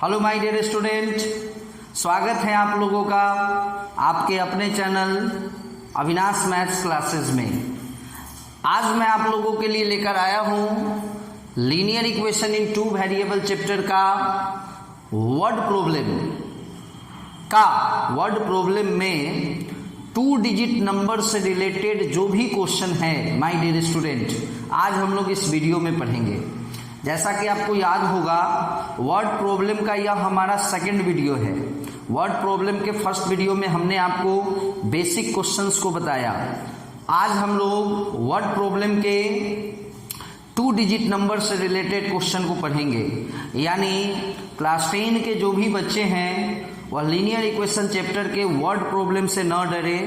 Hello my dear student, स्वागत है आप लोगों का आपके अपने चैनल अविनाश मैथ्स क्लासेस में। आज मैं आप लोगों के लिए लेकर आया हूं linear equation in two variable chapter का वर्ड प्रॉब्लम में 2 डिजिट नंबर से रिलेटेड जो भी क्वेश्चन है माय डियर स्टूडेंट, आज हम लोग इस वीडियो में पढ़ेंगे। जैसा कि आपको याद होगा, वर्ड प्रॉब्लम का यह हमारा सेकंड वीडियो है। वर्ड प्रॉब्लम के फर्स्ट वीडियो में हमने आपको बेसिक क्वेश्चंस को बताया। आज हम लोग वर्ड प्रॉब्लम के 2 डिजिट नंबर से रिलेटेड क्वेश्चन को पढ़ेंगे। यानी क्लास 10 के जो भी बच्चे हैं वह लीनियर इक्वेशन चैप्टर के वर्ड प्रॉब्लम से न डरे,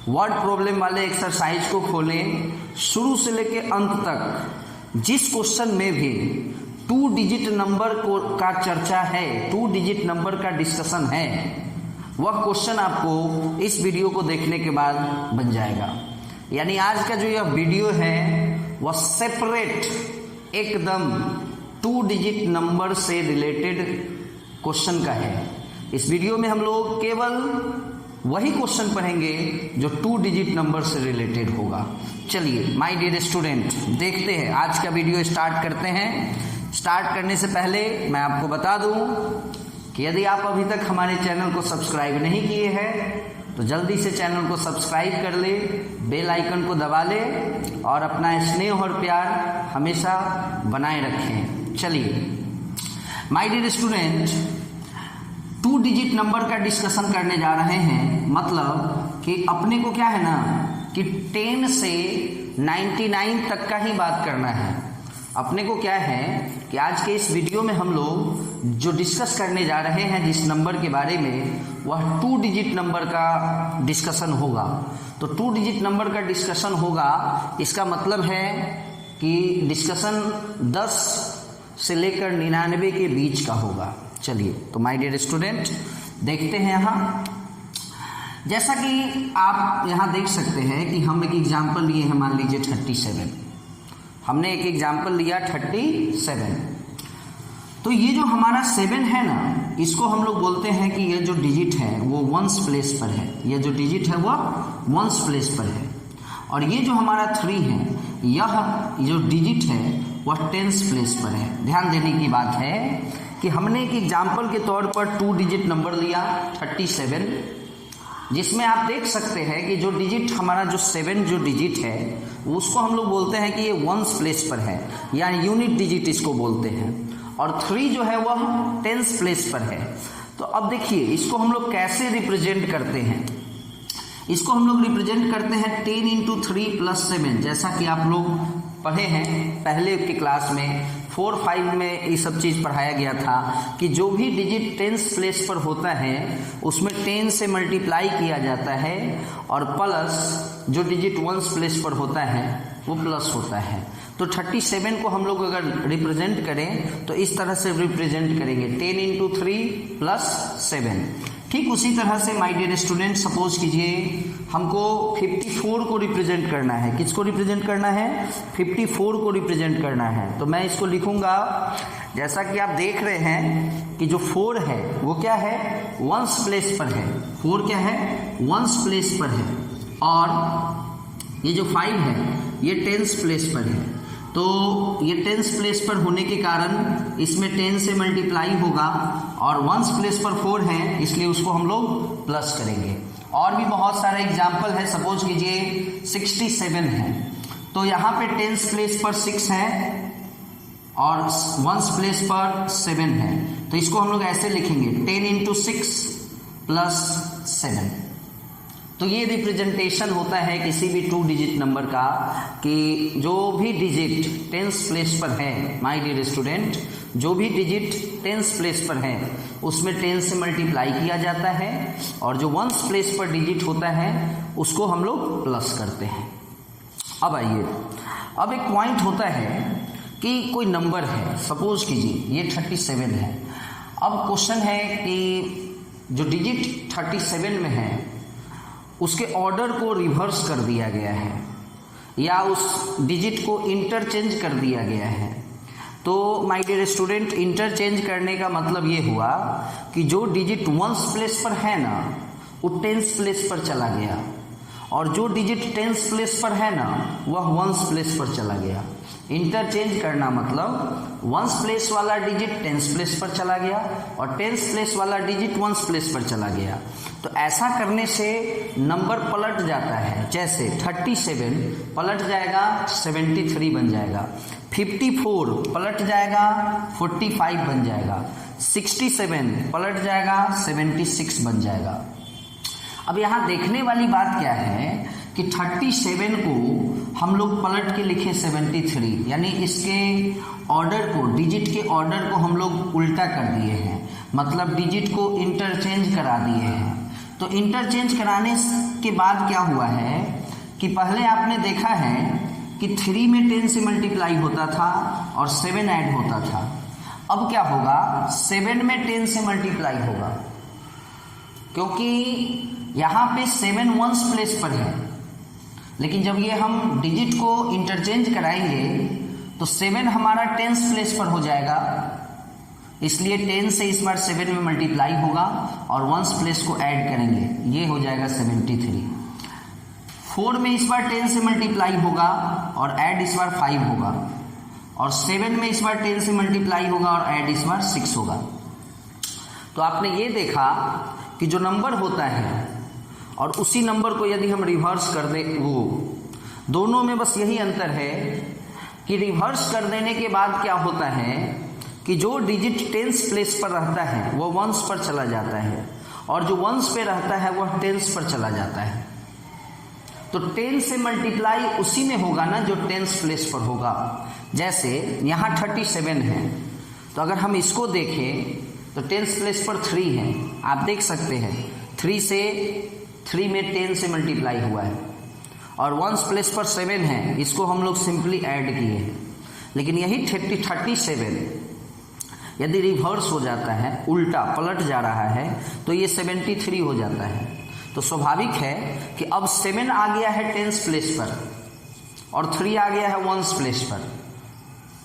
वर्ड प्रॉब्लम वाले एक्सरसाइज को खोलें। शुरू से लेकर अंत तक जिस क्वेश्चन में भी 2 डिजिट नंबर का चर्चा है, 2 डिजिट नंबर का डिस्कशन है, वह क्वेश्चन आपको इस वीडियो को देखने के बाद बन जाएगा। यानी आज का जो यह वीडियो है वह सेपरेट एकदम 2 डिजिट नंबर से रिलेटेड क्वेश्चन का है। इस वीडियो में हम लोग केवल वही क्वेश्चन पढ़ेंगे जो 2 डिजिट नंबर से रिलेटेड होगा। चलिए माय डियर स्टूडेंट, देखते हैं आज का वीडियो स्टार्ट करते हैं। स्टार्ट करने से पहले मैं आपको बता दूं कि यदि आप अभी तक हमारे चैनल को सब्सक्राइब नहीं किए हैं तो जल्दी से चैनल को सब्सक्राइब कर ले, बेल आइकन को दबा ले और अपना स्नेह और प्यार हमेशा बनाए रखें। चलिए my dear student, 2 digit number का डिस्कशन करने जा रहे हैं। मतलब कि अपने को क्या है ना कि 10 से 99 तक का ही बात करना है। अपने को क्या है कि आज के इस वीडियो में हम लोग जो डिस्कस करने जा रहे हैं जिस नंबर के बारे में, वह 2 डिजिट नंबर का डिस्कशन होगा। तो 2 डिजिट नंबर का डिस्कशन होगा, इसका मतलब है कि डिस्कशन 10 से लेकर 99 के बीच का होगा। चलिए तो माय डियर स्टूडेंट देखते हैं। यहाँ जैसा कि आप यहाँ देख सकते हैं कि हम एक एग्जाम्पल लिए हैं, मान लीजिए 37। हमने एक एग्जाम्पल लिया 37। तो ये जो हमारा 7 है ना, इसको हम लोग बोलते हैं कि ये जो डिजिट है वो 1s प्लेस पर है। ये जो डिजिट है वह 1s प्लेस पर है। और ये जो हमारा 3 है, यह जो डिजिट है वह 10s प्लेस पर है। ध्यान देने की बात है कि हमने एक एग्जाम्पल के तौर पर 2 डिजिट नंबर लिया 37, जिसमें आप देख सकते हैं कि जो डिजिट हमारा जो 7 जो डिजिट है उसको हम लोग बोलते हैं कि ये 1s प्लेस पर है, यानी यूनिट डिजिट इसको बोलते हैं। और 3 जो है वह 10s प्लेस पर है। तो अब देखिए इसको हम लोग कैसे रिप्रेजेंट करते हैं। इसको हम लोग रिप्रेजेंट करते हैं 10 × 3 + 7। जैसा कि आप लोग पढ़े हैं पहले के क्लास में 4, 5 में ये सब चीज़ पढ़ाया गया था कि जो भी डिजिट 10s प्लेस पर होता है उसमें 10 से मल्टीप्लाई किया जाता है, और प्लस जो डिजिट 1s प्लेस पर होता है वो प्लस होता है। तो 37 को हम लोग अगर रिप्रेजेंट करें तो इस तरह से रिप्रेजेंट करेंगे 10 × 3 + 7। ठीक उसी तरह से माय डियर स्टूडेंट, सपोज कीजिए हमको 54 को रिप्रेजेंट करना है। किसको रिप्रेजेंट करना है? 54 को रिप्रेजेंट करना है। तो मैं इसको लिखूंगा, जैसा कि आप देख रहे हैं कि जो 4 है वो क्या है? 1s प्लेस पर है। 4 क्या है? 1s प्लेस पर है। और ये जो 5 है ये 10s प्लेस पर है। तो ये 10s प्लेस पर होने के कारण इसमें 10 से मल्टीप्लाई होगा, और 1s प्लेस पर 4 है इसलिए उसको हम लोग प्लस करेंगे। और भी बहुत सारे एग्जाम्पल है। सपोज कीजिए 67 है, तो यहाँ पे 10s प्लेस पर 6 है और 1s प्लेस पर 7 है। तो इसको हम लोग ऐसे लिखेंगे 10 × 6 + 7। तो ये रिप्रेजेंटेशन होता है किसी भी 2 डिजिट नंबर का कि जो भी डिजिट 10s प्लेस पर है, माय डियर स्टूडेंट, जो भी डिजिट 10s प्लेस पर है उसमें 10 से मल्टीप्लाई किया जाता है, और जो 1s प्लेस पर डिजिट होता है उसको हम लोग प्लस करते हैं। अब आइए, अब एक पॉइंट होता है कि कोई नंबर है, सपोज कीजिए ये 37 है। अब क्वेश्चन है कि जो डिजिट 37 में है उसके ऑर्डर को रिवर्स कर दिया गया है या उस डिजिट को इंटरचेंज कर दिया गया है। तो माय डियर स्टूडेंट, इंटरचेंज करने का मतलब ये हुआ कि जो डिजिट वंस प्लेस पर है ना वो टेंस प्लेस पर चला गया, और जो डिजिट टेंस प्लेस पर है ना वह वंस प्लेस पर चला गया। इंटरचेंज करना मतलब वंस प्लेस वाला डिजिट टेंस प्लेस पर चला गया और टेंस प्लेस वाला डिजिट वंस प्लेस पर चला गया। तो ऐसा करने से नंबर पलट जाता है, जैसे 37 पलट जाएगा 73 बन जाएगा, 54 पलट जाएगा 45 बन जाएगा, 67 पलट जाएगा 76 बन जाएगा। अब यहाँ देखने वाली बात क्या है कि 37 को हम लोग पलट के लिखे 73, यानी इसके ऑर्डर को, डिजिट के ऑर्डर को हम लोग उल्टा कर दिए हैं, मतलब डिजिट को इंटरचेंज करा दिए हैं। तो इंटरचेंज कराने के बाद क्या हुआ है कि पहले आपने देखा है कि 3 में 10 से मल्टीप्लाई होता था और 7 ऐड होता था। अब क्या होगा, 7 में 10 से मल्टीप्लाई होगा, क्योंकि यहाँ पे 7 वंस प्लेस पर है, लेकिन जब ये हम डिजिट को इंटरचेंज कराएंगे तो 7 हमारा टेंस प्लेस पर हो जाएगा, इसलिए 10 से इस बार 7 में मल्टीप्लाई होगा और वंस प्लेस को ऐड करेंगे, ये हो जाएगा 73। 4 में इस बार 10 से मल्टीप्लाई होगा और ऐड इस बार 5 होगा, और 7 में इस बार 10 से मल्टीप्लाई होगा और ऐड इस बार 6 होगा। तो आपने ये देखा कि जो नंबर होता है और उसी नंबर को यदि हम रिवर्स कर दें, वो दोनों में बस यही अंतर है कि रिवर्स कर देने के बाद क्या होता है कि जो डिजिट टेंस प्लेस पर रहता है वो वंस पर चला जाता है, और जो वंस पे रहता है वह टेंस पर चला जाता है। तो 10 से मल्टीप्लाई उसी में होगा ना जो टेंस प्लेस पर होगा। जैसे यहाँ 37 है, तो अगर हम इसको देखें तो टेंस प्लेस पर 3 है, आप देख सकते हैं 3 में 10 से मल्टीप्लाई हुआ है, और वंस प्लेस पर 7 है, इसको हम लोग सिंपली ऐड किए हैं। लेकिन यही 37 यदि रिवर्स हो जाता है, उल्टा पलट जा रहा है, तो ये 73 हो जाता है। तो स्वाभाविक है कि अब 7 आ गया है टेंस प्लेस पर और 3 आ गया है वंस प्लेस पर।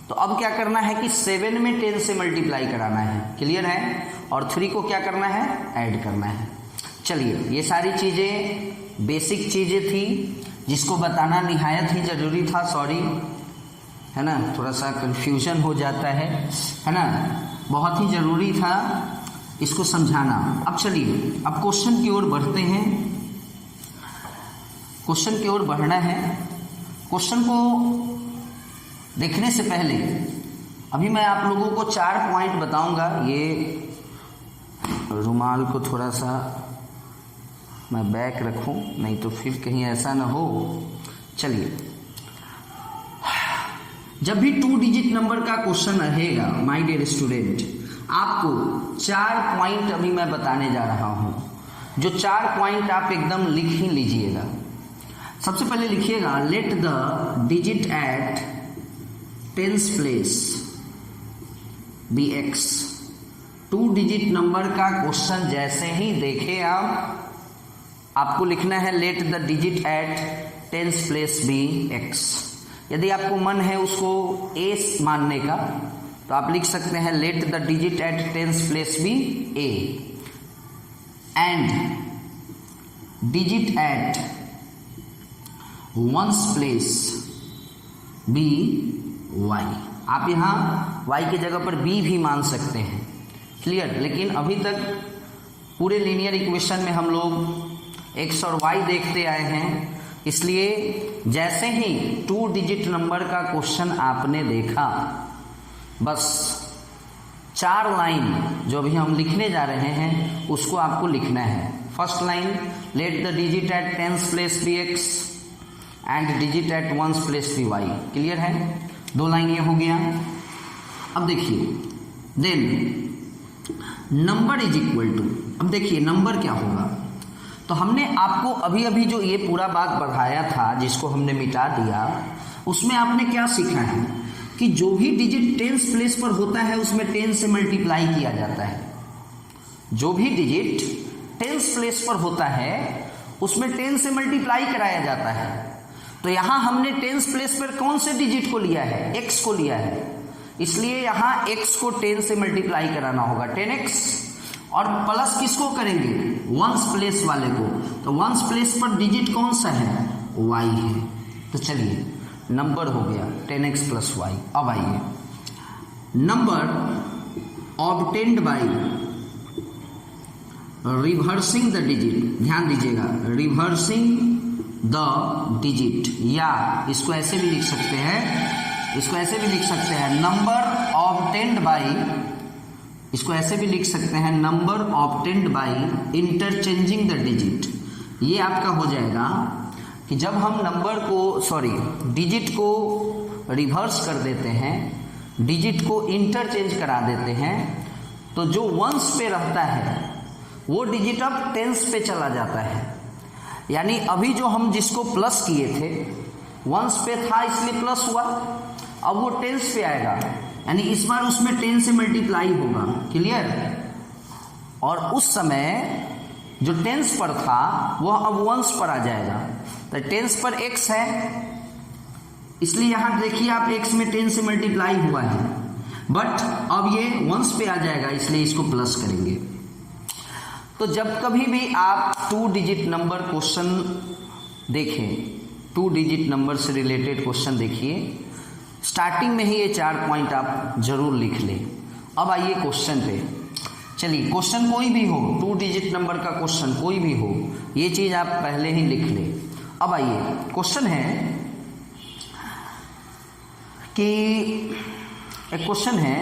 तो अब क्या करना है कि 7 में 10 से मल्टीप्लाई कराना है, क्लियर है, और 3 को क्या करना है, ऐड करना है। चलिए, ये सारी चीज़ें बेसिक चीज़ें थी जिसको बताना निहायत ही ज़रूरी था। सॉरी, है ना, थोड़ा सा कंफ्यूजन हो जाता है ना, बहुत ही ज़रूरी था इसको समझाना। अब चलिए, अब क्वेश्चन की ओर बढ़ते हैं। क्वेश्चन की ओर बढ़ना है। क्वेश्चन को देखने से पहले अभी मैं आप लोगों को 4 पॉइंट बताऊंगा। ये रुमाल को थोड़ा सा मैं बैक रखूं, नहीं तो फिर कहीं ऐसा ना हो। चलिए, जब भी 2 डिजिट नंबर का क्वेश्चन रहेगा माय डियर स्टूडेंट, आपको 4 पॉइंट अभी मैं बताने जा रहा हूं, जो 4 पॉइंट आप एकदम लिख ही लीजिएगा। सबसे पहले लिखिएगा, let the digit at tens place be X. 2 digit number का क्वेश्चन जैसे ही देखे आपको लिखना है let the digit at tens place be X. यदि आपको मन है उसको ए मानने का तो आप लिख सकते हैं let the digit at tens place be A and digit at ones place be Y. आप यहाँ वाई की जगह पर बी भी मान सकते हैं, क्लियर। लेकिन अभी तक पूरे लीनियर इक्वेशन में हम लोग एक्स और वाई देखते आए हैं, इसलिए जैसे ही 2 डिजिट नंबर का क्वेश्चन आपने देखा, बस 4 लाइन जो भी हम लिखने जा रहे हैं उसको आपको लिखना है। First line, let the digit at tens place be X and digit at ones place be Y. Clear है, 2 लाइन ये हो गया। अब देखिए, then number is equal to, अब देखिए नंबर क्या होगा। तो हमने आपको अभी अभी जो ये पूरा बात बढ़ाया था, जिसको हमने मिटा दिया, उसमें आपने क्या सीखा है कि जो भी डिजिट टेंस प्लेस पर होता है उसमें 10 से मल्टीप्लाई किया जाता है। जो भी डिजिट टेंस प्लेस पर होता है उसमें 10 से मल्टीप्लाई कराया जाता है। तो यहां हमने टेंस प्लेस पर कौन से डिजिट को लिया है, एक्स को लिया है, इसलिए यहाँ x को 10 से मल्टीप्लाई कराना होगा 10x, और प्लस किसको करेंगे, वंस प्लेस वाले को। तो वंस प्लेस पर डिजिट कौन सा है, y है। तो चलिए नंबर हो गया 10x + y। अब आइए number obtained by reversing the digit, ध्यान दीजिएगा, रिवर्सिंग द डिजिट, या इसको ऐसे भी लिख सकते हैं, इसको ऐसे भी लिख सकते हैं नंबर ऑब्टेन्ड बाय, इसको ऐसे भी लिख सकते हैं number obtained by interchanging the digit. ये आपका हो जाएगा कि जब हम नंबर को डिजिट को रिवर्स कर देते हैं, डिजिट को इंटरचेंज करा देते हैं, तो जो वंस पे रहता है वो डिजिट अब टेंस पे चला जाता है। यानी अभी जो हम जिसको प्लस किए थे वंस पे था इसलिए प्लस हुआ, अब वो टेंस पे आएगा, यानी इस बार उसमें 10 से मल्टीप्लाई होगा, क्लियर। और उस समय जो टेंस पर था वह अब वंस पर आ जाएगा। तो टेंस पर x है, इसलिए यहां देखिए आप x में 10 से मल्टीप्लाई हुआ है, बट अब ये वंस पे आ जाएगा, इसलिए इसको प्लस करेंगे। तो जब कभी भी आप 2 डिजिट नंबर क्वेश्चन देखें, 2 डिजिट नंबर से रिलेटेड क्वेश्चन देखिए, स्टार्टिंग में ही ये 4 पॉइंट आप जरूर लिख लें। अब आइए क्वेश्चन पे, चलिए क्वेश्चन कोई भी हो, 2 डिजिट नंबर का क्वेश्चन कोई भी हो, ये चीज आप पहले ही लिख लें। अब आइए क्वेश्चन है कि एक क्वेश्चन है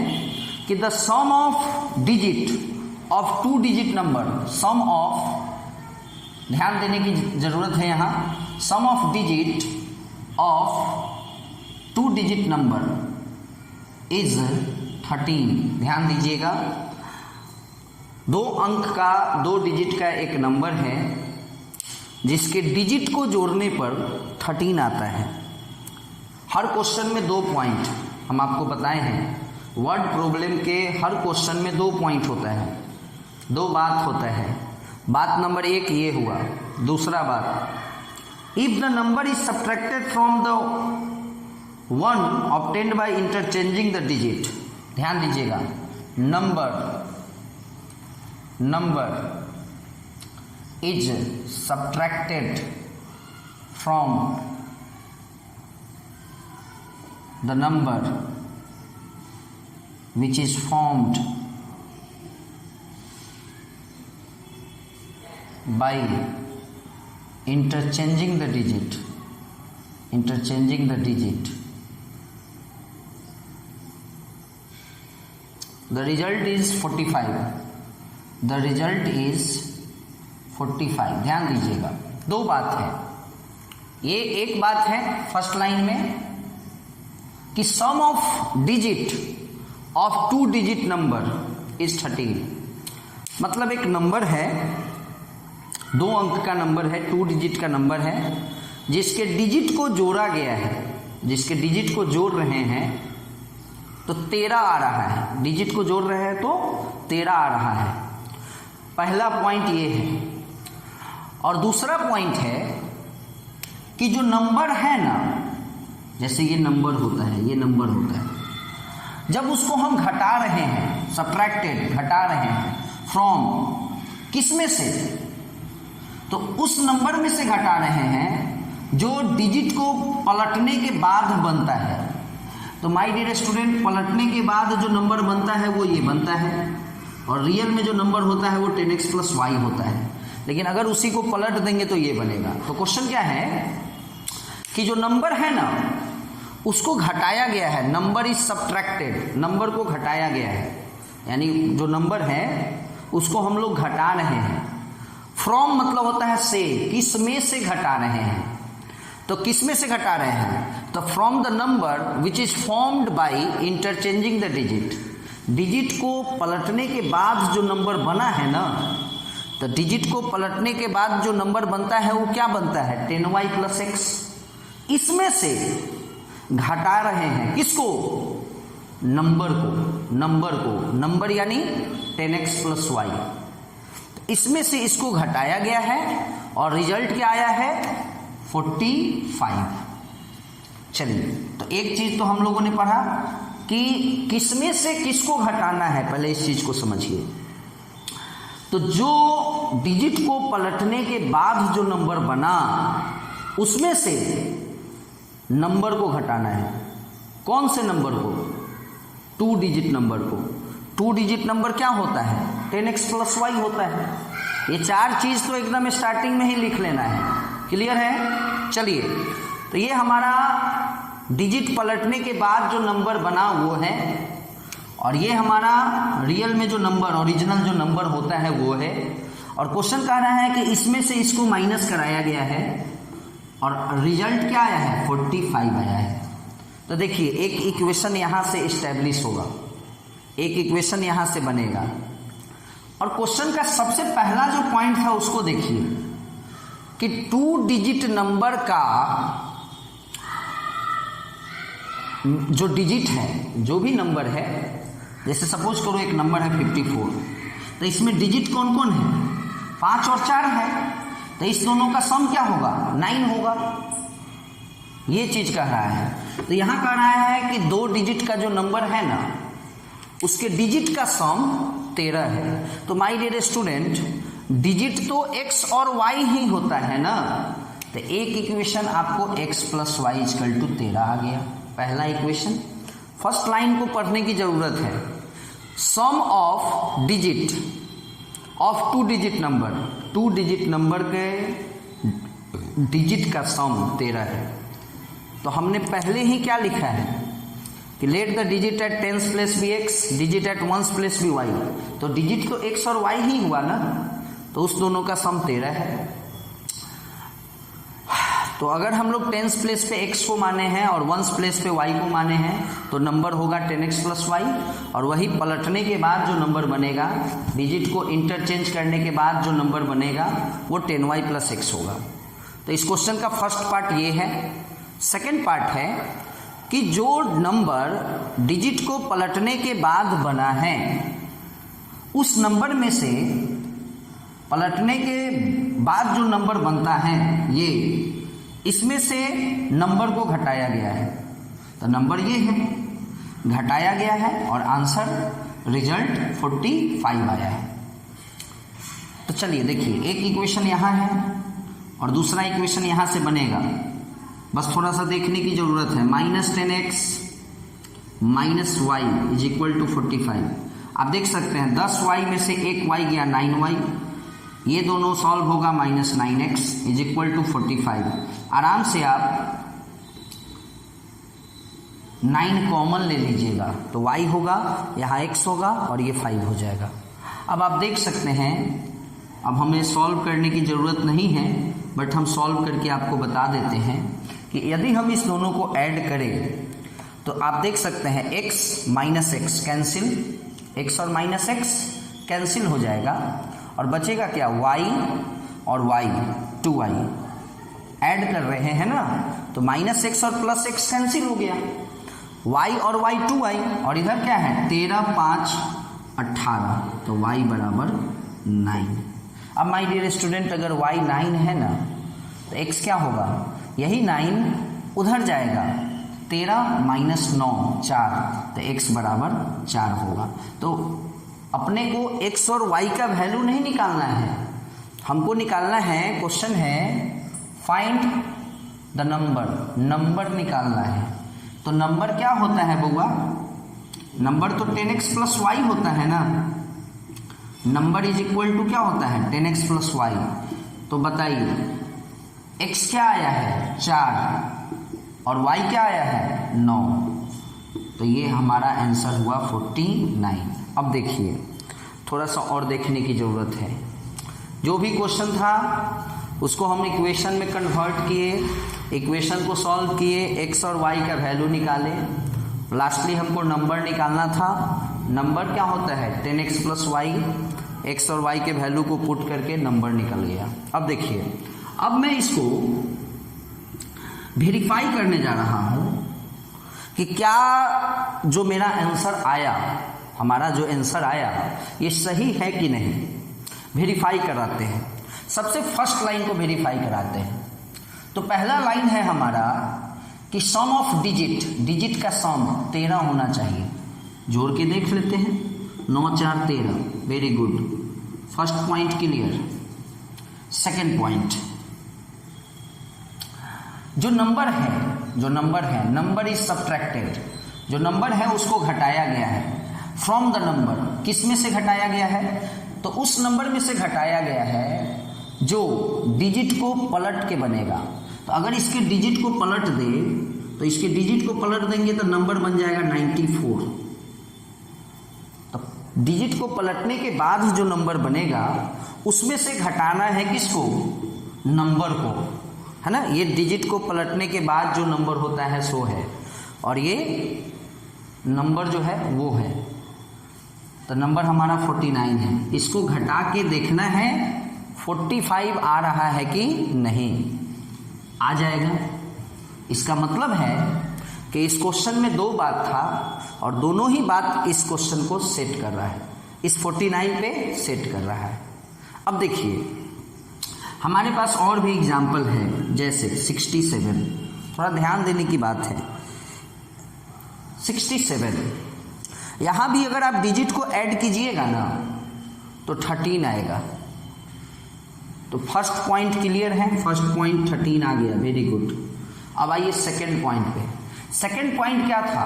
कि the sum of digit of 2 digit number, sum of, ध्यान देने की जरूरत है यहाँ, sum of digit of 2 digit number is 13। ध्यान दीजिएगा, 2 अंक का 2 डिजिट का एक नंबर है जिसके डिजिट को जोड़ने पर 13 आता है। हर क्वेश्चन में 2 पॉइंट हम आपको बताए हैं, वर्ड प्रॉब्लम के हर क्वेश्चन में 2 पॉइंट होता है, 2 बात होता है। बात नंबर 1 ये हुआ, दूसरा बात, if the number is subtracted from the one obtained by interchanging the digit, ध्यान दीजिएगा, number is subtracted from the number which is formed by interchanging the digit, the result is 45, the result is 45। ध्यान दीजिएगा, 2 बात है, ये एक बात है फर्स्ट लाइन में कि sum of digit of 2 digit number is 13, मतलब एक नंबर है, 2 अंक का नंबर है, 2 डिजिट का नंबर है, जिसके डिजिट को जोड़ा गया है, जिसके डिजिट को जोड़ रहे हैं तो 13 आ रहा है, डिजिट को जोड़ रहे हैं तो 13 आ रहा है। पहला पॉइंट ये है। और दूसरा पॉइंट है कि जो नंबर है ना, जैसे ये नंबर होता है, ये नंबर होता है, जब उसको हम घटा रहे हैं, सब्ट्रैक्टेड, घटा रहे हैं फ्रॉम, किस में से, तो उस नंबर में से घटा रहे हैं जो डिजिट को पलटने के बाद बनता है। तो माय डियर स्टूडेंट, पलटने के बाद जो नंबर बनता है वो ये बनता है, और रियल में जो नंबर होता है वो 10x + y होता है, लेकिन अगर उसी को पलट देंगे तो ये बनेगा। तो क्वेश्चन क्या है कि जो नंबर है ना उसको घटाया गया है, नंबर इज सब्ट्रैक्टेड, नंबर को घटाया गया है, यानी जो नंबर है उसको हम लोग घटा रहे हैं। फ्रॉम मतलब होता है से, किस में से घटा रहे हैं, तो किस में से घटा रहे हैं, तो from the number which is formed by interchanging the digit, digit को पलटने के बाद जो नंबर बना है ना, तो डिजिट को पलटने के बाद जो नंबर बनता है वो क्या बनता है, 10y + x, इसमें से घटा रहे हैं किसको, नंबर को, नंबर यानी 10x + y, इसमें से इसको घटाया गया है और रिजल्ट क्या आया है 45। चलिए, तो एक चीज तो हम लोगों ने पढ़ा कि किसमें से किसको घटाना है, पहले इस चीज को समझिए। तो जो डिजिट को पलटने के बाद जो नंबर बना उसमें से नंबर को घटाना है। कौन से नंबर को? 2 डिजिट नंबर को। 2 डिजिट नंबर क्या होता है? 10x + y होता है। ये 4 चीज तो एकदम स्टार्टिंग में ही लिख लेना है। क्लियर है? चलिए, तो ये हमारा डिजिट पलटने के बाद जो नंबर बना वो है, और ये हमारा रियल में जो नंबर, ओरिजिनल जो नंबर होता है वो है। और क्वेश्चन कह रहा है कि इसमें से इसको माइनस कराया गया है और रिजल्ट क्या आया है? 45 आया है। तो देखिए, एक इक्वेशन यहां से इस्टेब्लिश होगा, एक इक्वेशन यहां से बनेगा। और क्वेश्चन का सबसे पहला जो पॉइंट था उसको देखिए कि 2 डिजिट नंबर का जो डिजिट है, जो भी नंबर है, जैसे सपोज करो एक नंबर है 54, तो इसमें डिजिट कौन कौन है? 5 और 4 है, तो इस दोनों का सम क्या होगा? 9 होगा। ये चीज कह रहा है। तो यहां कह रहा है कि 2 डिजिट का जो नंबर है ना, उसके डिजिट का सम 13 है। तो माय डियर स्टूडेंट, डिजिट तो x और y ही होता है ना, तो एक इक्वेशन आपको x + y = 13 आ गया, पहला इक्वेशन। फर्स्ट लाइन को पढ़ने की जरूरत है। Sum of digit of 2 digit number, 2 digit number के डिजिट का सम 13 है। तो हमने पहले ही क्या लिखा है कि let the digit at 10s place be x, digit at 1s place be y। तो डिजिट तो x और y ही हुआ ना, तो उस दोनों का सम 13 है। तो अगर हम लोग 10s प्लेस पे x को माने हैं और 1s प्लेस पे y को माने हैं, तो नंबर होगा 10x + y, और वही पलटने के बाद जो नंबर बनेगा, डिजिट को इंटरचेंज करने के बाद जो नंबर बनेगा वो 10y + x होगा। तो इस क्वेश्चन का फर्स्ट पार्ट ये है। सेकेंड पार्ट है कि जो नंबर डिजिट को पलटने के बाद बना है, उस नंबर में से पलटने के बाद जो नंबर बनता है, ये इसमें से नंबर को घटाया गया है। तो नंबर ये है, घटाया गया है, और आंसर रिजल्ट 45 आया है। तो चलिए देखिए, एक इक्वेशन यहाँ है और दूसरा इक्वेशन यहाँ से बनेगा। बस थोड़ा सा देखने की जरूरत है। -10x - y = 45। आप देख सकते हैं 10y में से एक y गया 9y, ये दोनों सॉल्व होगा। -9x = 45। आराम से आप 9 कॉमन ले लीजिएगा, तो y होगा, यहाँ x होगा, और ये 5 हो जाएगा। अब आप देख सकते हैं, अब हमें सॉल्व करने की ज़रूरत नहीं है, बट हम सॉल्व करके आपको बता देते हैं कि यदि हम इस दोनों को ऐड करें तो आप देख सकते हैं x - x कैंसिल, x और -x कैंसिल हो जाएगा, और बचेगा क्या? y और y, 2y ऐड कर रहे हैं ना, तो -x और +x कैंसिल हो गया, y और y 2y, और इधर क्या है? 13 5 18, तो y = 9। अब माय डियर स्टूडेंट, अगर y 9 है ना, तो x क्या होगा? यही 9 उधर जाएगा, 13 - 9 4, तो x = 4 होगा। तो अपने को x और y का वैल्यू नहीं निकालना है, हमको निकालना है, क्वेश्चन है फाइंड द नंबर निकालना है। तो नंबर क्या होता है बउआ? नंबर तो 10x + y होता है ना, नंबर = क्या होता है? 10x + y। तो बताइए x क्या आया है? 4, और y क्या आया है? 9। तो ये हमारा आंसर हुआ 49। अब देखिए, थोड़ा सा और देखने की ज़रूरत है। जो भी क्वेश्चन था उसको हम इक्वेशन में कन्वर्ट किए, इक्वेशन को सॉल्व किए, x और y का वैल्यू निकाले, लास्टली हमको नंबर निकालना था। नंबर क्या होता है? 10x + y, x और y के वैल्यू को पुट करके नंबर निकल गया। अब देखिए, अब मैं इसको वेरीफाई करने जा रहा हूं कि क्या जो मेरा आंसर आया, हमारा जो आंसर आया, ये सही है कि नहीं। वेरीफाई कराते हैं, सबसे फर्स्ट लाइन को वेरीफाई कराते हैं। तो पहला लाइन है हमारा कि सम ऑफ डिजिट, डिजिट का सम 13 होना चाहिए। जोड़ के देख लेते हैं, 9 4 13, very good, first point clear. Second point, जो नंबर है, नंबर इज सब्ट्रैक्टेड, जो नंबर है उसको घटाया गया है फ्रॉम द नंबर, किस में से घटाया गया है? तो उस नंबर में से घटाया गया है जो डिजिट को पलट के बनेगा। तो अगर इसके डिजिट को पलट दे, तो इसके डिजिट को पलट देंगे तो नंबर बन जाएगा 94। तो डिजिट को पलटने के बाद जो नंबर बनेगा उसमें से घटाना है किसको? नंबर को, है ना। ये डिजिट को पलटने के बाद जो नंबर होता है सो है, और ये नंबर जो है वो है। तो नंबर हमारा 49 है। इसको घटा के देखना है 45 आ रहा है कि नहीं। आ जाएगा। इसका मतलब है कि इस क्वेश्चन में दो बात था और दोनों ही बात इस क्वेश्चन को सेट कर रहा है, इस 49 पे सेट कर रहा है। अब देखिए हमारे पास और भी एग्जाम्पल है, जैसे 67, थोड़ा ध्यान देने की बात है। 67, यहां भी अगर आप डिजिट को ऐड कीजिएगा ना तो 13 आएगा। तो फर्स्ट पॉइंट क्लियर है, फर्स्ट पॉइंट 13 आ गया, वेरी गुड। अब आइए सेकेंड पॉइंट पे। सेकेंड पॉइंट क्या था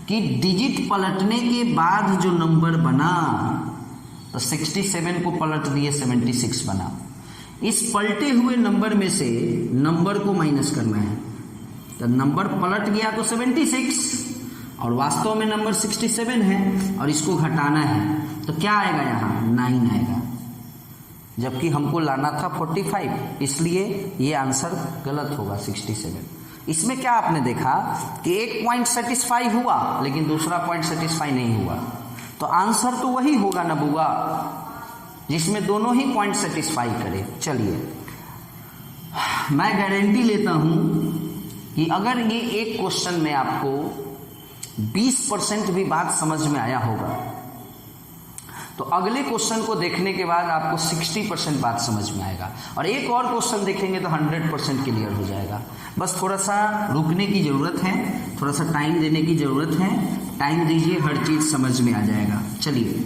कि डिजिट पलटने के बाद जो नंबर बना, तो 67 को पलट दिए 76 बना। इस पलटे हुए नंबर में से नंबर को माइनस करना है, तो नंबर पलट गया तो 76 और वास्तव में नंबर 67 है और इसको घटाना है, तो क्या आएगा? यहाँ 9 आएगा, जबकि हमको लाना था 45, इसलिए ये आंसर गलत होगा 67। इसमें क्या आपने देखा कि एक पॉइंट सेटिस्फाई हुआ लेकिन दूसरा पॉइंट सेटिस्फाई नहीं हुआ, तो आंसर तो वही होगा ना बुआ जिसमें दोनों ही पॉइंट सेटिस्फाई करे। चलिए मैं गारंटी लेता हूं कि अगर ये एक क्वेश्चन में आपको 20% भी बात समझ में आया होगा, तो अगले क्वेश्चन को देखने के बाद आपको 60% बात समझ में आएगा, और एक और क्वेश्चन देखेंगे तो 100% क्लियर हो जाएगा। बस थोड़ा सा रुकने की ज़रूरत है, थोड़ा सा टाइम देने की ज़रूरत है। टाइम दीजिए, हर चीज़ समझ में आ जाएगा। चलिए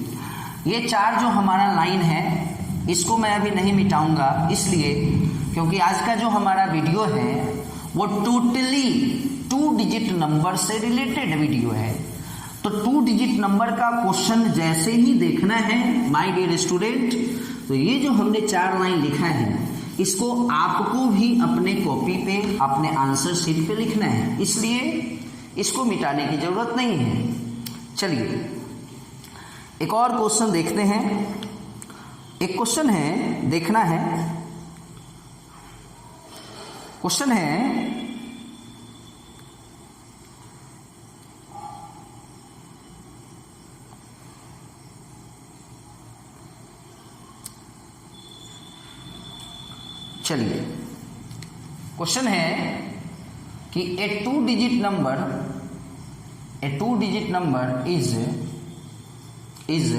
ये 4 जो हमारा लाइन है इसको मैं अभी नहीं मिटाऊंगा, इसलिए क्योंकि आज का जो हमारा वीडियो है वो टोटली 2 डिजिट नंबर से रिलेटेड वीडियो है। तो 2 डिजिट नंबर का क्वेश्चन जैसे ही देखना है माय डियर स्टूडेंट, तो ये जो हमने 4 लाइन लिखा है इसको आपको भी अपने कॉपी पे, अपने आंसर शीट पे लिखना है, इसलिए इसको मिटाने की जरूरत नहीं है। चलिए एक और क्वेश्चन देखते हैं। एक क्वेश्चन है, देखना है, क्वेश्चन है चलिए क्वेश्चन है कि ए 2 digit number is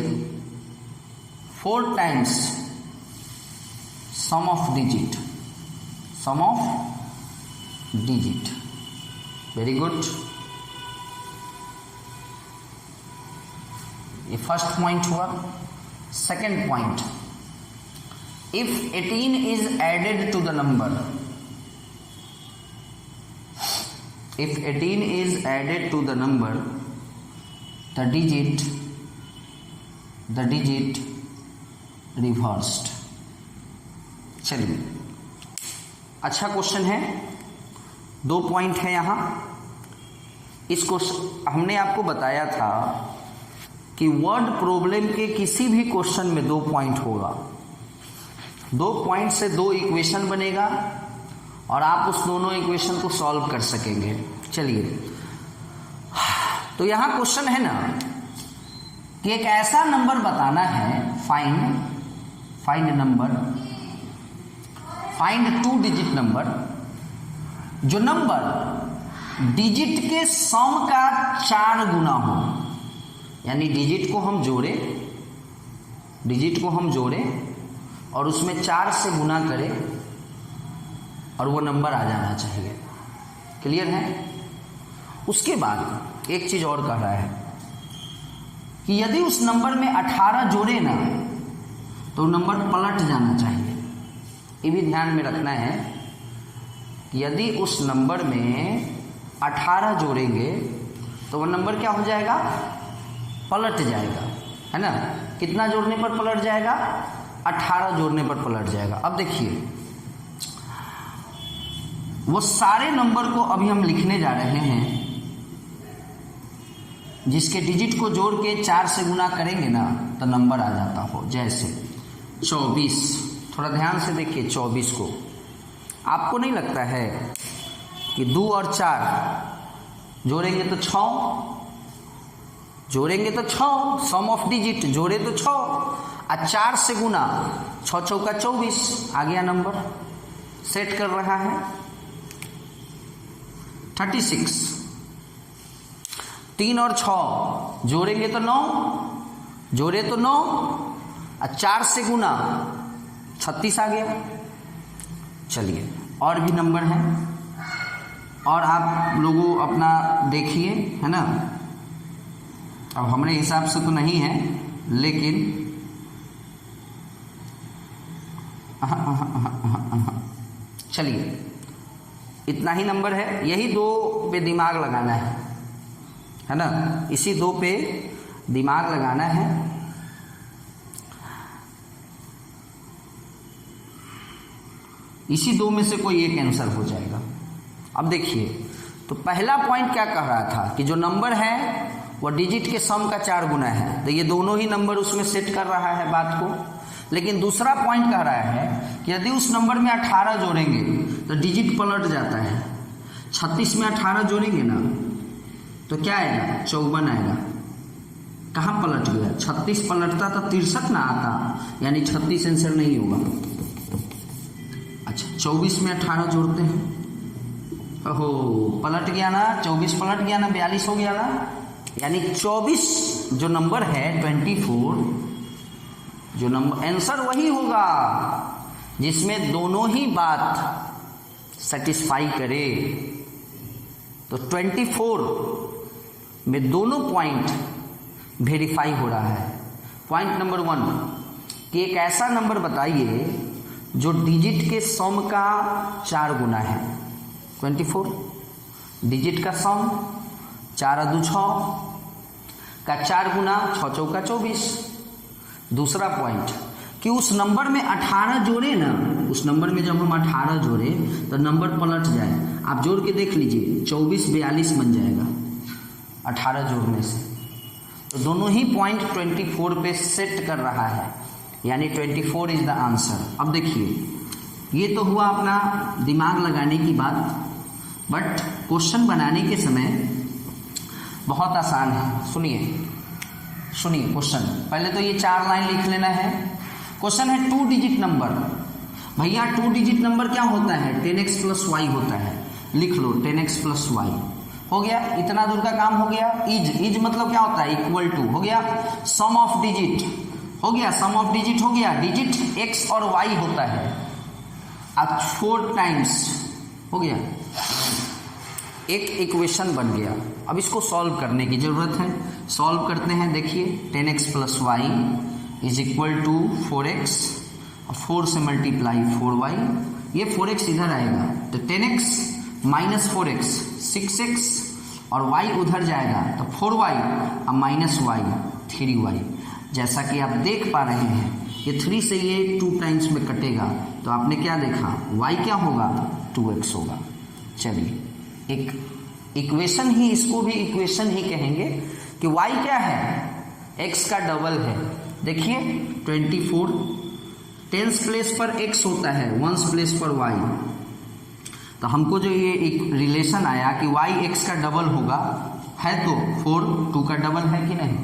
4 times sum of digit, very good। ये फर्स्ट पॉइंट हुआ। Second point, if 18 is added to the number, if 18 is added to the number, the digit reversed। चलिए अच्छा क्वेश्चन है, 2 point है यहाँ। इस क्वेश्चन हमने आपको बताया था कि वर्ड प्रॉब्लम के किसी भी क्वेश्चन में 2 पॉइंट होगा, 2 पॉइंट से 2 इक्वेशन बनेगा और आप उस दोनों इक्वेशन को सॉल्व कर सकेंगे। चलिए तो यहाँ क्वेश्चन है ना कि एक ऐसा नंबर बताना है, find number, find 2 digit number, जो नंबर डिजिट के सम का 4 गुना हो, यानी डिजिट को हम जोड़े और उसमें 4 से गुना करें और वो नंबर आ जाना चाहिए। क्लियर है? उसके बाद एक चीज और कह रहा है कि यदि उस नंबर में 18 जोड़े ना तो नंबर पलट जाना चाहिए। ये भी ध्यान में रखना है कि यदि उस नंबर में 18 जोड़ेंगे तो वह नंबर क्या हो जाएगा? पलट जाएगा, है ना? कितना जोड़ने पर पलट जाएगा? 18 जोड़ने पर पलट जाएगा। अब देखिए, वो सारे नंबर को अभी हम लिखने जा रहे हैं जिसके डिजिट को जोड़ के 4 से गुना करेंगे ना तो नंबर आ जाता हो। जैसे 24, थोड़ा ध्यान से देखिए 24 को। आपको नहीं लगता है कि 2 और 4 जोड़ेंगे तो 6, जोड़ेंगे तो 6, सम ऑफ डिजिट जोड़े तो 6 और 4 से गुना 6 चौका 24 आ गया नंबर, सेट कर रहा है। 36, 3 और 6 जोड़ेंगे तो 9, जोड़े तो 9 और 4 से गुना 36 आ गया। चलिए और भी नंबर हैं और आप लोगों अपना देखिए, है ना? अब हमारे हिसाब से तो नहीं है लेकिन चलिए इतना ही नंबर है, यही 2 पे दिमाग लगाना है ना? इसी 2 पे दिमाग लगाना है। इसी 2 में से कोई एक आंसर हो जाएगा। अब देखिए, तो पहला पॉइंट क्या कह रहा था कि जो नंबर है वह डिजिट के सम का 4 गुना है, तो ये दोनों ही नंबर उसमें सेट कर रहा है बात को। लेकिन दूसरा पॉइंट कह रहा है कि यदि उस नंबर में 18 जोड़ेंगे तो डिजिट पलट जाता है। 36 में 18 जोड़ेंगे ना तो क्या आएगा? 54 आएगा। कहाँ पलट गया? 36 पलटता तो 63 ना आता, यानी 36 आंसर नहीं होगा। अच्छा, 24 में 18 जोड़ते हैं, ओहो पलट गया ना, 24 पलट गया ना, 42 हो गया ना, यानी 24 जो नंबर है 24 जो नंबर आंसर वही होगा जिसमें दोनों ही बात सेटिस्फाई करे। तो 24 में दोनों पॉइंट वेरीफाई हो रहा है। पॉइंट नंबर 1 कि एक ऐसा नंबर बताइए जो डिजिट के सम का 4 गुना है। 24 डिजिट का सम 4 और 2 6 का 4 गुना 6 चौका 24। दूसरा पॉइंट कि उस नंबर में 18 जोड़े ना, उस नंबर में जब हम 18 जोड़े तो नंबर पलट जाए। आप जोड़ के देख लीजिए, 24 42 बन जाएगा 18 जोड़ने से। तो दोनों ही पॉइंट 24 पे सेट कर रहा है, यानी 24 इज द आंसर। अब देखिए, ये तो हुआ अपना दिमाग लगाने की बात, बट क्वेश्चन बनाने के समय बहुत आसान है। सुनिए सुनिए क्वेश्चन, पहले तो ये 4 लाइन लिख लेना है। क्वेश्चन है 2 डिजिट नंबर। भैया 2 डिजिट नंबर क्या होता है? 10x प्लस वाई होता है। लिख लो 10x प्लस वाई। हो गया, इतना दूर का काम हो गया। इज मतलब क्या होता है? Equal to. हो गया सम ऑफ डिजिट, हो गया सम ऑफ डिजिट, हो गया डिजिट x और y होता है। अब 4 टाइम्स हो गया, एक इक्वेशन बन गया। अब इसको सॉल्व करने की जरूरत है। सॉल्व करते हैं। देखिए 10x plus Y is equal to 4x, 4 से मल्टीप्लाई 4y, ये 4x इधर आएगा तो 10x माइनस 4x 6x और y उधर जाएगा तो 4y और माइनस y 3y। जैसा कि आप देख पा रहे हैं ये 3 से ये 2 टाइम्स में कटेगा, तो आपने क्या देखा? y क्या होगा? 2x होगा। चलिए एक इक्वेशन ही, इसको भी इक्वेशन ही कहेंगे कि y क्या है? x का डबल है। देखिए 24 10s प्लेस पर x होता है, 1s प्लेस पर y, तो हमको जो ये एक रिलेशन आया कि y x का डबल होगा, है तो 4 2 का डबल है कि नहीं?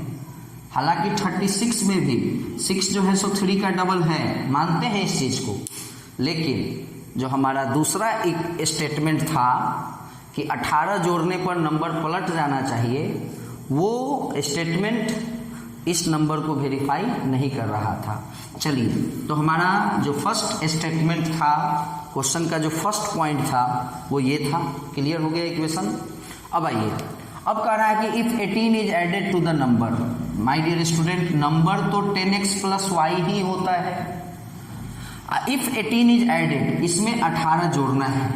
हालांकि 36 में भी 6 जो है सो 3 का डबल है, मानते हैं इस चीज को। लेकिन जो हमारा दूसरा एक स्टेटमेंट था कि 18 जोड़ने पर नंबर पलट जाना चाहिए, वो स्टेटमेंट इस नंबर को वेरीफाई नहीं कर रहा था। चलिए, तो हमारा जो फर्स्ट स्टेटमेंट था क्वेश्चन का जो फर्स्ट पॉइंट था वो ये था। क्लियर हो गया इक्वेशन। अब आइए, अब कह रहा है कि if 18 is added to the number, my dear student number तो 10x प्लस वाई ही होता है। इफ 18 इज एडेड, इसमें 18 जोड़ना है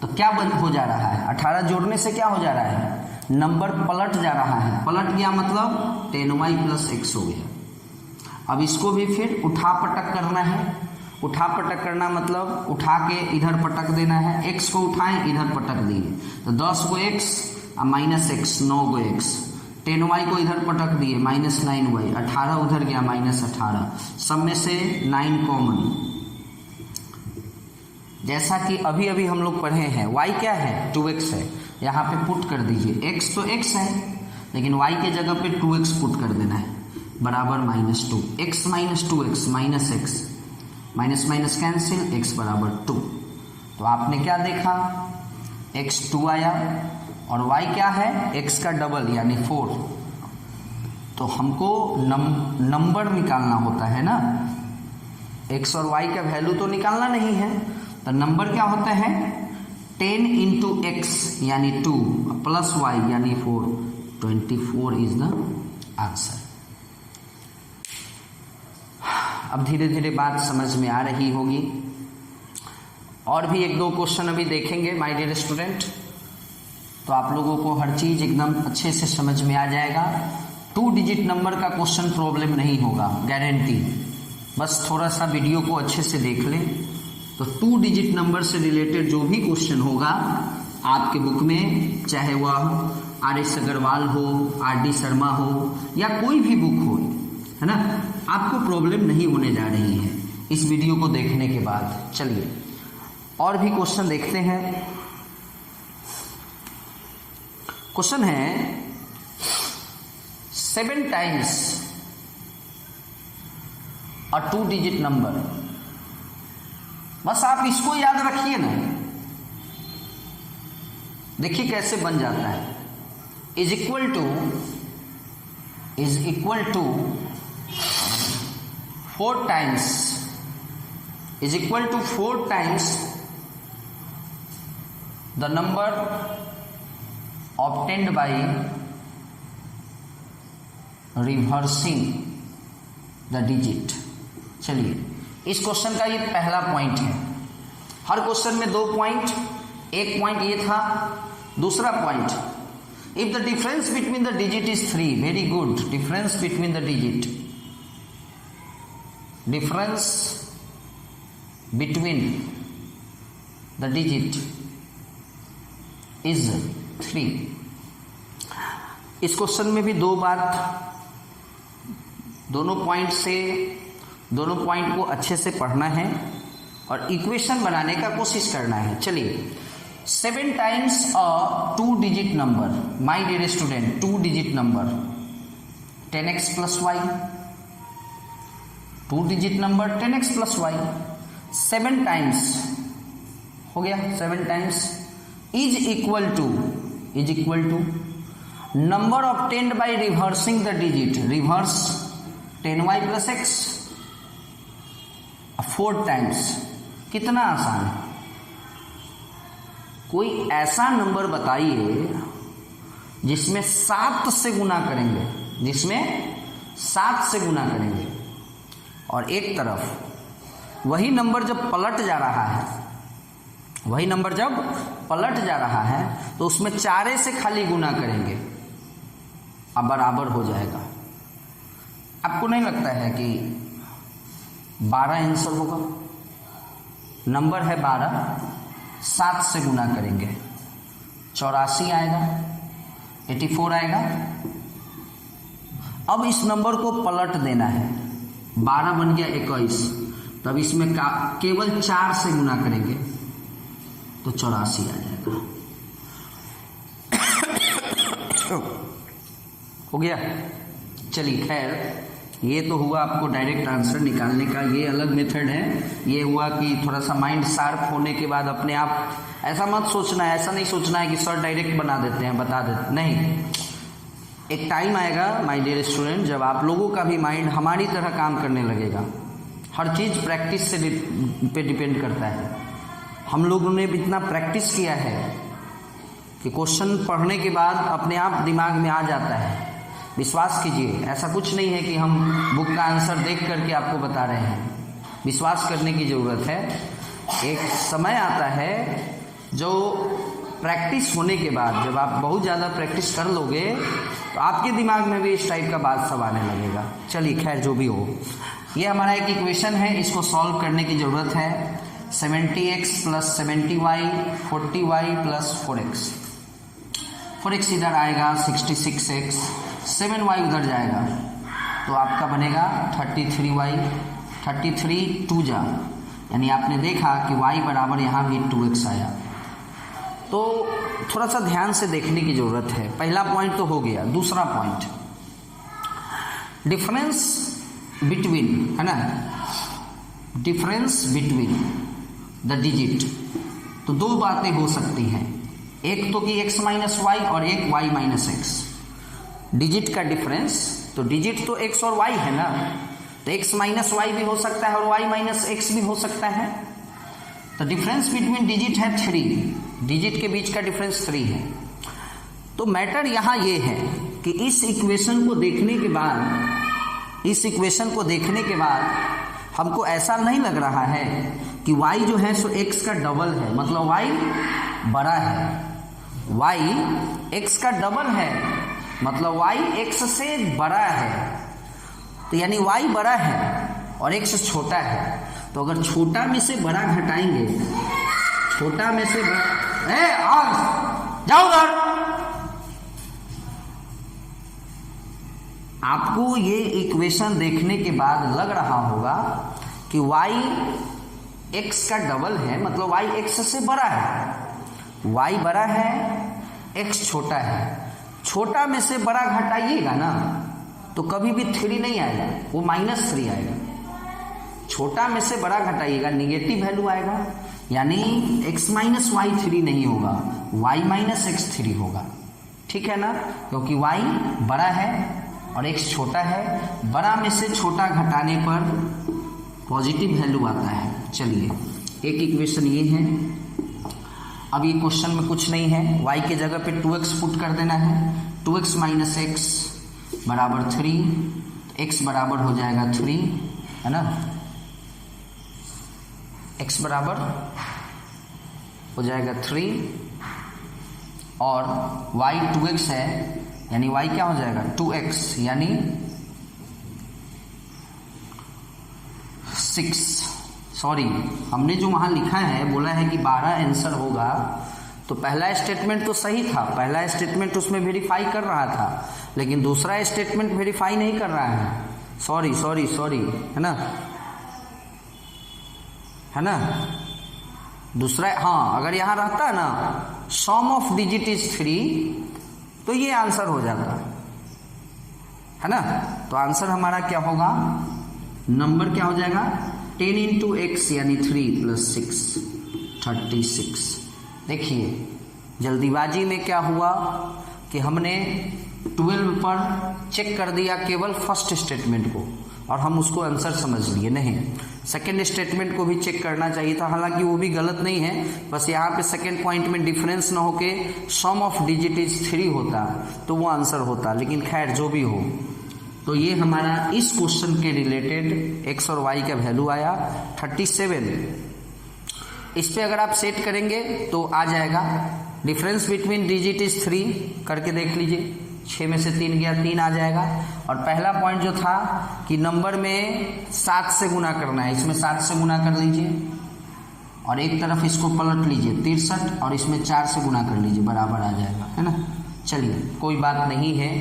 तो क्या हो जा रहा है, 18 जोड़ने से क्या हो जा रहा है, नंबर पलट जा रहा है। पलट गया मतलब 10y प्लस x हो गया। अब इसको भी फिर उठा पटक करना है। उठा पटक करना मतलब उठा के इधर पटक देना है। x को उठाएं इधर पटक दिए तो 10 को x और माइनस x 9 को x, 10y को इधर पटक दिए माइनस 9y, 18 उधर गया माइनस 18, सब में से 9 कॉमन। जैसा कि अभी अभी हम लोग पढ़े हैं y क्या है 2x है, यहाँ पे पुट कर दीजिए। x तो x है लेकिन y के जगह पे 2x पुट कर देना है बराबर -2, x minus 2x minus x, minus minus cancel, x बराबर 2। तो आपने क्या देखा, x 2 आया और y क्या है x का डबल यानी 4। तो हमको नंबर निकालना होता है ना, x और y का वैल्यू तो निकालना नहीं है। तो नंबर क्या होता है 10 इंटू एक्स यानी 2 प्लस y यानी 4, 24 इज द आंसर। अब धीरे धीरे बात समझ में आ रही होगी। और भी एक दो क्वेश्चन अभी देखेंगे माय डियर स्टूडेंट, तो आप लोगों को हर चीज एकदम अच्छे से समझ में आ जाएगा। 2 डिजिट नंबर का क्वेश्चन प्रॉब्लम नहीं होगा, गारंटी। बस थोड़ा सा वीडियो को अच्छे से देख लें तो 2 डिजिट नंबर से रिलेटेड जो भी क्वेश्चन होगा आपके बुक में, चाहे वह आर.एस. अग्रवाल हो, आर.डी. शर्मा हो या कोई भी बुक हो, है ना, आपको प्रॉब्लम नहीं होने जा रही है इस वीडियो को देखने के बाद। चलिए और भी क्वेश्चन देखते हैं। क्वेश्चन है 7 टाइम्स अ 2 डिजिट नंबर। बस आप इसको याद रखिए ना, देखिए कैसे बन जाता है। Is equal to 4 times, is equal to 4 times the number obtained by reversing the digit. चलिए इस क्वेश्चन का ये पहला पॉइंट है। हर क्वेश्चन में 2 पॉइंट, एक पॉइंट ये था, दूसरा point if the difference between the digit is 3, very good, difference between the digit, difference between the digit is 3। इस क्वेश्चन में भी 2 बात, दोनों पॉइंट को अच्छे से पढ़ना है और इक्वेशन बनाने का कोशिश करना है। चलिए 7 times a 2 digit number, my dear student 2 digit number 10x plus y, 2 digit number 10x plus y 7 times हो गया। 7 times is equal to number obtained by reversing the digit, reverse 10y plus x 4 times. कितना आसान है। कोई ऐसा number बताइए जिसमें 7 से गुना करेंगे, जिसमें 7 से गुना करेंगे, और एक तरफ वही नंबर जब पलट जा रहा है, वही नंबर जब पलट जा रहा है तो उसमें 4 से खाली गुना करेंगे, अब बराबर हो जाएगा। आपको नहीं लगता है कि 12 आंसर होगा? नंबर है 12, 7 से गुना करेंगे 84 आएगा, 84 आएगा। अब इस नंबर को पलट देना है, 12 बन गया 21, तब इसमें केवल 4 से गुना करेंगे तो 84 आ जाएगा। हो गया। चलिए खैर, ये तो हुआ आपको डायरेक्ट आंसर निकालने का, ये अलग मेथड है। ये हुआ कि थोड़ा सा माइंड शार्प होने के बाद अपने आप, ऐसा मत सोचना है, ऐसा नहीं सोचना है कि सर डायरेक्ट बना देते हैं, बता देते, नहीं। एक टाइम आएगा माय डियर स्टूडेंट जब आप लोगों का भी माइंड हमारी तरह काम करने लगेगा। हर चीज़ प्रैक्टिस से पे डिपेंड करता है। हम लोगों ने इतना प्रैक्टिस किया है कि क्वेश्चन पढ़ने के बाद अपने आप दिमाग में आ जाता है। विश्वास कीजिए, ऐसा कुछ नहीं है कि हम बुक का आंसर देख करके आपको बता रहे हैं। विश्वास करने की ज़रूरत है। एक समय आता है जो प्रैक्टिस होने के बाद, जब आप बहुत ज़्यादा प्रैक्टिस कर लोगे तो आपके दिमाग में भी इस टाइप का बात सब आने लगेगा। चलिए खैर जो भी हो, ये हमारा एक इक्वेशन है, इसको सॉल्व करने की ज़रूरत है। 70x + 70y 40y + 4x। 4x इधर आएगा 66x, 7y उधर जाएगा तो आपका बनेगा 33y। 33 2 जा, यानी आपने देखा कि y बराबर यहाँ भी 2x आया। तो थोड़ा सा ध्यान से देखने की ज़रूरत है। पहला पॉइंट तो हो गया। दूसरा पॉइंट, डिफरेंस बिटवीन, है ना, डिफरेंस बिटवीन द डिजिट। तो दो बातें हो सकती हैं, एक तो कि x - y और एक y - x। डिजिट का डिफरेंस, तो डिजिट तो x और y है ना, तो x - y भी हो सकता है और y - x भी हो सकता है। तो डिफरेंस बिटवीन डिजिट है 3, डिजिट के बीच का डिफरेंस 3 है। तो मैटर यहाँ ये है कि इस इक्वेशन को देखने के बाद हमको ऐसा नहीं लग रहा है कि y जो है सो x का डबल है, मतलब y बड़ा है। y x का डबल है मतलब y x से बड़ा है। तो यानी y बड़ा है और x छोटा है। तो अगर छोटा में से बड़ा घटाएंगे, छोटा में से जाओ उधर। आपको ये इक्वेशन देखने के बाद लग रहा होगा कि y x का डबल है, मतलब y x से बड़ा है। y बड़ा है, x छोटा है। छोटा में से बड़ा घटाइएगा ना तो कभी भी 3 नहीं आएगा, वो -3 आएगा। छोटा में से बड़ा घटाइएगा, निगेटिव वैल्यू आएगा, यानी x - y 3 नहीं होगा, y - x 3 होगा। ठीक है ना, क्योंकि y बड़ा है और x छोटा है। बड़ा में से छोटा घटाने पर पॉजिटिव वैल्यू आता है। चलिए, एक इक्वेशन ये है। अब ये क्वेश्चन में कुछ नहीं है, y के जगह पे 2x पुट कर देना है। 2x - x बराबर 3, x बराबर हो जाएगा 3, है ना, x बराबर हो जाएगा 3 और y 2x है, यानी y क्या हो जाएगा 2x, यानी 6। सॉरी, हमने जो वहां लिखा है, बोला है कि 12 आंसर होगा, तो पहला स्टेटमेंट तो सही था, पहला स्टेटमेंट उसमें वेरीफाई कर रहा था, लेकिन दूसरा स्टेटमेंट वेरीफाई नहीं कर रहा है। सॉरी, है ना, दूसरा, हाँ, अगर यहां रहता ना सम ऑफ डिजिट इज 3 तो ये आंसर हो जाता है ना। तो आंसर हमारा क्या होगा, नंबर क्या हो जाएगा 10 × x यानी 3 + 6 36। देखिए, जल्दीबाजी में क्या हुआ कि हमने 12 पर चेक कर दिया केवल फर्स्ट स्टेटमेंट को और हम उसको आंसर समझ लिए। नहीं, सेकंड स्टेटमेंट को भी चेक करना चाहिए था, हालांकि वो भी गलत नहीं है, बस यहाँ पे सेकंड पॉइंट में डिफरेंस ना होके सम ऑफ डिजिट इज 3 होता तो वो आंसर होता। लेकिन खैर जो भी हो, तो ये हमारा इस क्वेश्चन के रिलेटेड x और y का वैल्यू आया 37। इस पे अगर आप सेट करेंगे तो आ जाएगा। डिफरेंस बिटवीन डिजिट इज 3 करके देख लीजिए, 6 में से 3 गया, 3 आ जाएगा। और पहला पॉइंट जो था कि नंबर में 7 से गुना करना है, इसमें 7 से गुना कर लीजिए और एक तरफ इसको पलट लीजिए 63 और इसमें 4 से गुना कर लीजिए, बराबर आ जाएगा, है ना। चलिए, कोई बात नहीं है,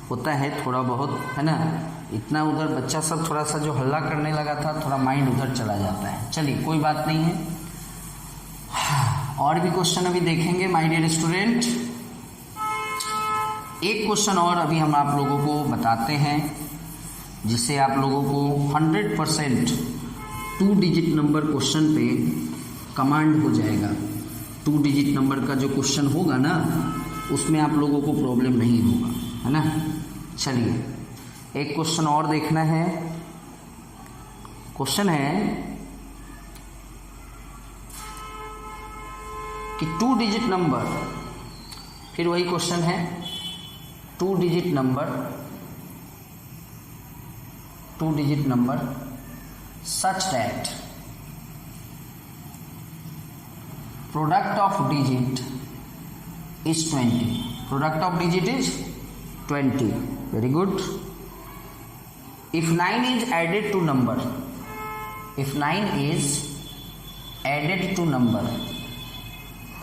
होता है थोड़ा बहुत, है ना। इतना उधर बच्चा सब थोड़ा सा जो हल्ला करने लगा था, थोड़ा माइंड उधर चला जाता है। चलिए, कोई बात नहीं है, और भी क्वेश्चन अभी देखेंगे माय डियर स्टूडेंट। एक क्वेश्चन और अभी हम आप लोगों को बताते हैं, जिससे आप लोगों को 100% 2 डिजिट नंबर क्वेश्चन पे कमांड हो जाएगा। 2 डिजिट नंबर का जो क्वेश्चन होगा ना, उसमें आप लोगों को प्रॉब्लम नहीं होगा, है ना। चलिए, एक क्वेश्चन और देखना है। क्वेश्चन है कि 2 डिजिट नंबर, फिर वही क्वेश्चन है, 2 digit number such that product of digit is 20. Product of digit is 20. Very good. If 9 is added to number,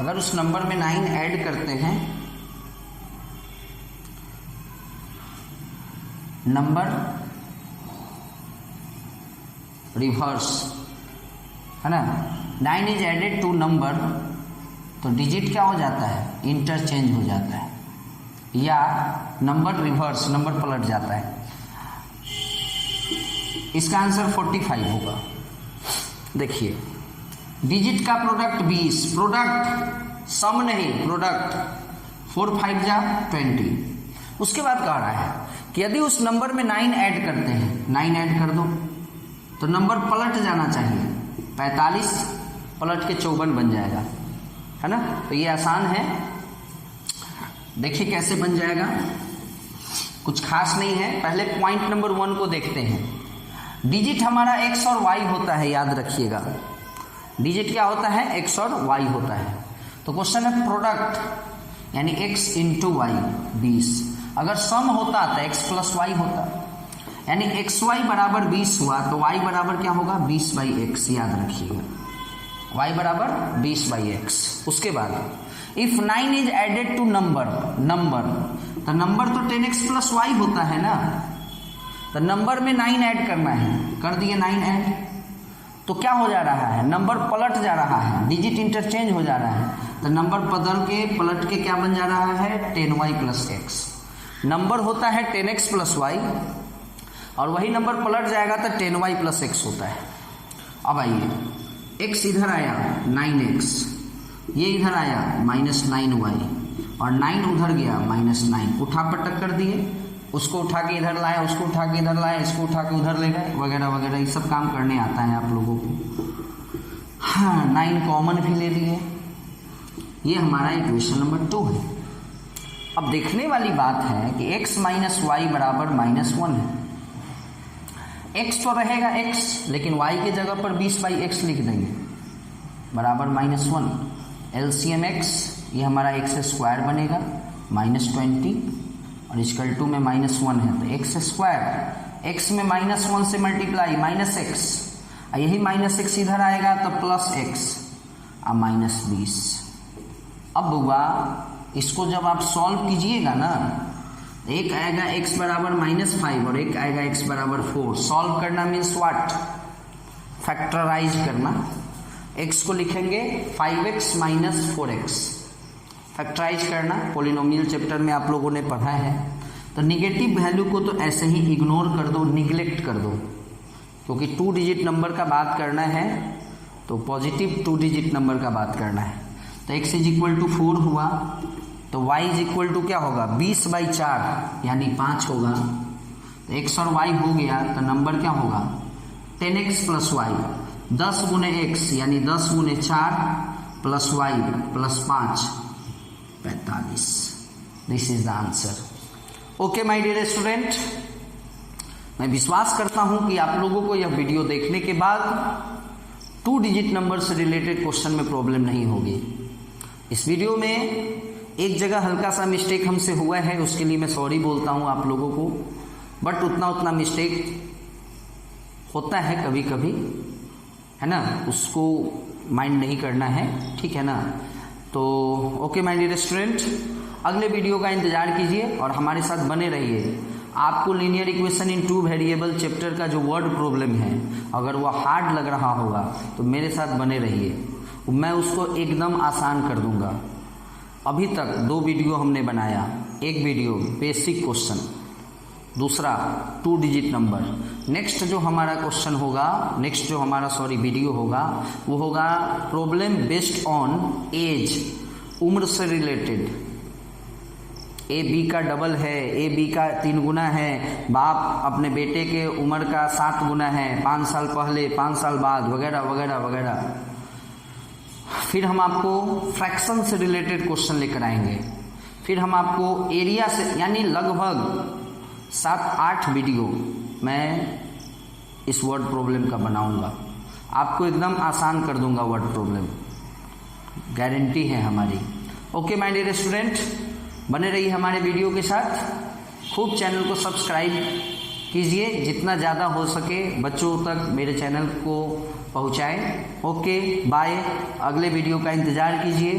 अगर उस नंबर में 9 ऐड करते हैं, नंबर रिवर्स है ना, 9 इज एडेड टू नंबर, तो डिजिट क्या हो जाता है, इंटरचेंज हो जाता है, या नंबर रिवर्स, नंबर पलट जाता है। इसका आंसर 45 होगा। देखिए, डिजिट का प्रोडक्ट 20, प्रोडक्ट सम नहीं, प्रोडक्ट 4 5 जा 20। उसके बाद कह रहा है कि यदि उस नंबर में 9 ऐड करते हैं, 9 ऐड कर दो तो नंबर पलट जाना चाहिए, 45 पलट के 54 बन जाएगा, है ना। तो ये आसान है, देखिए कैसे बन जाएगा, कुछ खास नहीं है। पहले पॉइंट नंबर 1 को देखते हैं। डिजिट हमारा x और y होता है, याद रखिएगा, डिजिट क्या होता है, x और y होता है। तो क्वेश्चन है प्रोडक्ट यानी x इंटू वाई 20, अगर सम होता तो x प्लस वाई होता, यानी एक्स वाई बराबर 20 हुआ तो y बराबर क्या होगा, 20/x, याद रखिएगा, y बराबर 20/x। उसके बाद if 9 is added to number, तो नंबर तो 10x प्लस वाई होता है ना, तो नंबर में 9 ऐड करना है, कर दिए 9 ऐड, तो क्या हो जा रहा है, नंबर पलट जा रहा है, डिजिट इंटरचेंज हो जा रहा है, तो नंबर बदल के पलट के क्या बन जा रहा है, 10y प्लस एक्स। नंबर होता है 10x प्लस वाई, और वही नंबर पलट जाएगा तो 10y प्लस एक्स होता है। अब आइए, x इधर आया 9x, ये इधर आया -9y, और 9 उधर गया -9, उठा पटक कर दिए, उसको उठा के इधर लाए, उसको उठा के इधर लाए, इसको उठा के उधर ले गए, वगैरह वगैरह, ये सब काम करने आता है आप लोगों को। हाँ, 9 कॉमन भी ले लिए, ये हमारा इक्वेशन नंबर 2 है। अब देखने वाली बात है कि x माइनस वाई बराबर -1 है। x तो रहेगा x, लेकिन y की जगह पर 20/x लिख देंगे, बराबर -1, LCM x, ये हमारा x² बनेगा -20, और इक्वल टू में -1 है तो x², x में -1 से मल्टीप्लाई -x, यही -x इधर आएगा तो +x और -20। अब हुआ, इसको जब आप सॉल्व कीजिएगा ना, एक आएगा x बराबर -5 और एक आएगा x बराबर 4। सॉल्व करना मीन्स व्हाट, फैक्टराइज करना। x को लिखेंगे 5x - 4x, फैक्टराइज करना, पॉलिनोमियल चैप्टर में आप लोगों ने पढ़ा है। तो निगेटिव वैल्यू को तो ऐसे ही इग्नोर कर दो, निगलेक्ट कर दो, क्योंकि 2 डिजिट नंबर का बात करना है तो पॉजिटिव 2 डिजिट नंबर का बात करना है। तो x = 4 हुआ, तो y = क्या होगा, 20/4 यानी 5 होगा। तो x और y हो गया, तो नंबर क्या होगा, 10x प्लस वाई, 10 गुने x यानी 10 गुने 4 plus y plus 5, 45। This is the answer. Okay my dear student, मैं विश्वास करता हूं कि आप लोगों को यह वीडियो देखने के बाद 2 डिजिट नंबर से रिलेटेड क्वेश्चन में प्रॉब्लम नहीं होगी। इस वीडियो में एक जगह हल्का सा मिस्टेक हमसे हुआ है, उसके लिए मैं सॉरी बोलता हूं आप लोगों को, बट उतना मिस्टेक होता है कभी कभी, है ना, उसको माइंड नहीं करना है, ठीक है ना। तो ओके माय डियर स्टूडेंट, अगले वीडियो का इंतजार कीजिए और हमारे साथ बने रहिए। आपको linear equation in 2 variable chapter का जो वर्ड प्रॉब्लम है, अगर वह हार्ड लग रहा होगा तो मेरे साथ बने रहिए, मैं उसको एकदम आसान कर दूंगा। अभी तक 2 वीडियो हमने बनाया, एक वीडियो बेसिक क्वेश्चन, दूसरा 2 डिजिट नंबर। नेक्स्ट जो हमारा क्वेश्चन होगा, वीडियो होगा, वो होगा प्रॉब्लम बेस्ड ऑन एज, उम्र से रिलेटेड। ए बी का डबल है, ए बी का 3 गुना है, बाप अपने बेटे के उम्र का 7 गुना है, 5 साल पहले 5 साल बाद, वगैरह वगैरह वगैरह। फिर हम आपको फ्रैक्शन से रिलेटेड क्वेश्चन लेकर आएंगे। फिर हम आपको एरिया से, यानी लगभग 7-8 वीडियो मैं इस वर्ड प्रॉब्लम का बनाऊंगा, आपको एकदम आसान कर दूंगा वर्ड प्रॉब्लम, गारंटी है हमारी। ओके माय डियर स्टूडेंट, बने रहिए हमारे वीडियो के साथ। खूब चैनल को सब्सक्राइब कीजिए, जितना ज़्यादा हो सके बच्चों तक मेरे चैनल को पहुंचाएं। ओके बाय, अगले वीडियो का इंतज़ार कीजिए।